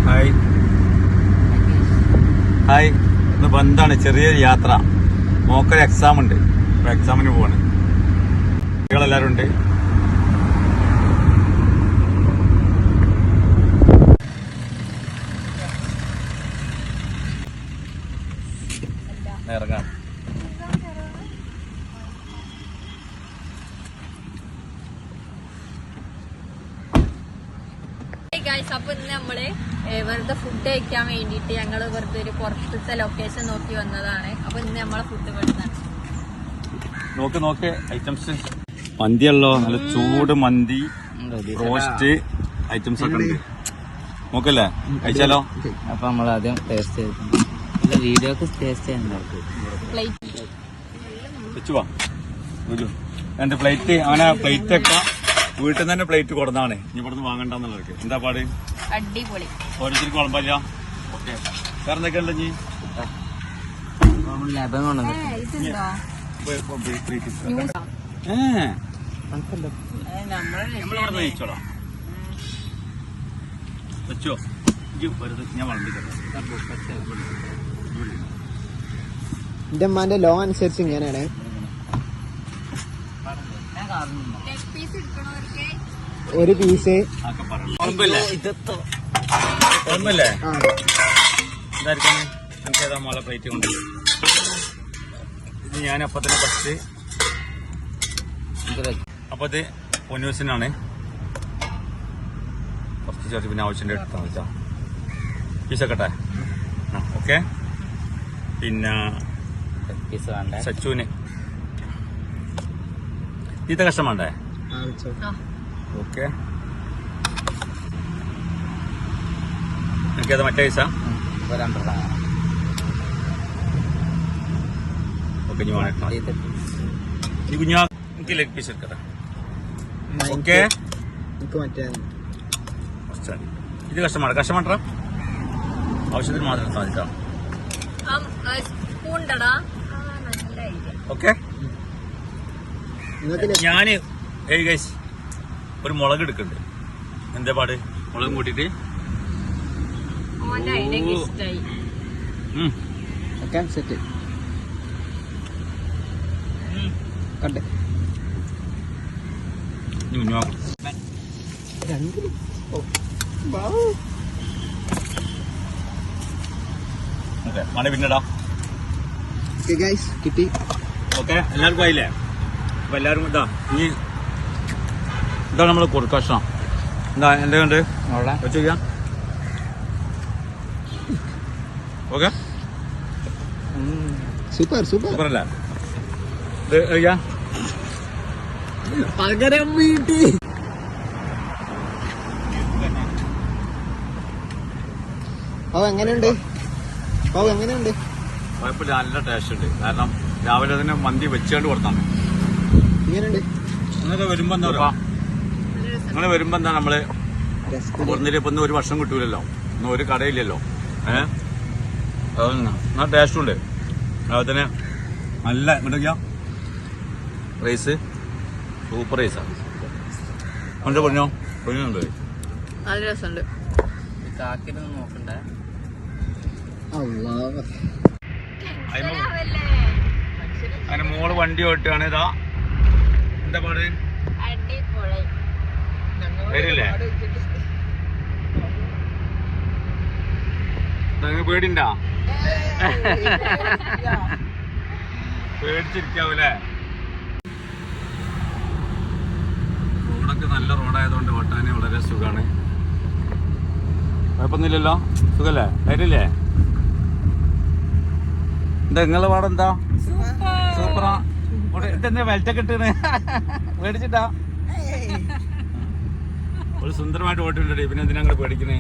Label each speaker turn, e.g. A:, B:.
A: Hi hi. ഇന്ന് ബന്ധാണ്, ചെറിയൊരു യാത്ര. മോക്കൊരു എക്സാം ഉണ്ട്, എക്സാമിന് പോവാണ്. കുട്ടികളെല്ലാരും ഉണ്ട്. ഇറങ്ങാം.
B: അപ്പൊ ഇന്ന് നമ്മള് വെറുതെ ഫുഡ് കഴിക്കാൻ വേണ്ടിട്ട് ഞങ്ങള് വെറുതെ ഒരു പുറത്തത്തെ ലൊക്കേഷൻ നോക്കി വന്നതാണ്. അപ്പൊ ഇന്ന് നമ്മളെ ഫുഡ് വെടുത്താണ്.
A: നോക്ക് ഐറ്റംസ് മന്തിയല്ലോ, നല്ല ചൂട് മന്തി, റോസ്റ്റ് ഐറ്റംസ് ഒക്കെ ഉണ്ട്. നോക്കല്ലേ, കഴിച്ചാലോ?
C: അപ്പൊ നമ്മളാദ്യം ടേസ്റ്റ് ചെയ്ത് വീഡിയോക്ക് ടേസ്റ്റ് ചെയ്യാൻ
A: വെച്ചുവാ. എന്റെ പ്ലേറ്റ് അങ്ങനെ പ്ലേറ്റ് ഒക്കെ വീട്ടിൽ നിന്ന് തന്നെ പ്ലേറ്റ് കൊടുത്താണ്, ഇനി ഇവിടുന്ന് വാങ്ങണ്ടെന്നുള്ളവർക്ക്. എന്താ പാട്?
B: അടിപൊളി.
A: ഓരോരുത്തർക്ക് കുഴപ്പമില്ല. ഓക്കെ, വേറെ എന്തൊക്കെയല്ല നീ
C: ലബൻ കൊണ്ടു
A: നമ്മളിവിടെ നയിച്ചോളാം. വെച്ചോ, ഞാൻ വളർത്തിക്കട്ടെ.
C: എന്റെ അമ്മാന്റെ ലോ അനുസരിച്ച് ഇങ്ങനെയാണ്. ഒരു പീസ്
A: ഓർമ്മല്ലേ? ഇതായിരിക്കും എനിക്ക് ഏതാ മോളെ പ്ലേറ്റ് കൊണ്ട്. ഇത് ഞാൻ അപ്പൊ തന്നെ ഫസ്റ്റ്. അപ്പൊ ഇത് പൊന്നൂസിനാണ്. കുറച്ച് ചേർത്ത് പിന്നെ ആവശ്യത്തിന്റെ എടുത്താൽ വെച്ചാ പീസക്കട്ടെ. ഓക്കെ, പിന്നെ സച്ചുവിന് ഇത്തെ കഷ്ടം വേണ്ടേ? ഓക്കെ, എനിക്കത് മറ്റേ പൈസ. ഓക്കെ, ഈ കുഞ്ഞാ എനിക്ക് ലെഗ് പീസ് എടുക്കട്ടെ. ഓക്കെ, ഇത് കഷ്ടമാണ്. കഷ്ടമാട്ടാ ആവശ്യത്തിന് മാത്രം എടുത്താൽ മതിട്ടോ. ഓക്കെ, ഞാന് ഒരു മുളക് എടുക്കുന്നുണ്ട്. എന്താ പാട്? മുളകും കൂട്ടിട്ട്
C: സെറ്റ് കണ്ടേ.
A: മണി പിന്നെടാ.
C: കിട്ടി.
A: ഓക്കെ, എല്ലാവർക്കും ആയില്ലേ? അപ്പൊ എല്ലാവരും ഇതാ, ഇനി ഇതാണ് നമ്മള് കൊടുക്കഷ്ണം. എന്താ എന്റെ കണ്ട് വെച്ചാ. ഓക്കെ,
C: സൂപ്പർ
A: സൂപ്പർ അല്ലേ? ഇത് കഴിക്കാ.
C: പകരം വീട്ടി എങ്ങനെയുണ്ട്?
A: കുഴപ്പമില്ല, നല്ല ടേസ്റ്റ് ഉണ്ട്. കാരണം രാവിലെ തന്നെ മന്തി വെച്ചുകൊണ്ട് കൊടുത്താണ്. നിങ്ങളൊക്കെ വരുമ്പോ എന്താ പറയാ, നിങ്ങള് വരുമ്പോ എന്താ നമ്മള് ഒന്നില് ഇപ്പൊ ഒരു വർഷം കിട്ടൂലല്ലോ, ഒന്നും ഒരു കടയില്ലല്ലോ. നല്ല ടേസ്റ്റും ഉണ്ട്. അതുപോലെ തന്നെ നല്ല എന്തൊക്കെയാ റൈസ്, സൂപ്പർ റൈസാണ്. കൊണ്ടോ പൊന്നുണ്ട്,
B: നല്ല രസമുണ്ട്.
C: നോക്കണ്ടേ?
A: അതിന് മോള് വണ്ടി ഓട്ടുകയാണ്. ഇതാ എന്താ പാട്? വരില്ലേ? നിങ്ങൾ പേടിണ്ടാ? പേടിച്ചിരിക്കാവൂലേ? റോഡൊക്കെ നല്ല റോഡായതുകൊണ്ട് ഓട്ടാന് വളരെ സുഖമാണ്. കുഴപ്പമൊന്നുമില്ലല്ലോ, സുഖല്ലേ? വരില്ലേ? എന്താ നിങ്ങളെ പാടെന്താ? സൂപ്പറാ. ഇതെന്താ വെൽറ്റൊക്കെ ഇട്ടാണ് പേടിച്ചിട്ടാ? ഒരു സുന്ദരമായിട്ട് ഓട്ടിട്ടുണ്ട്. പിന്നെ എന്തിനാ പേടിക്കണേ?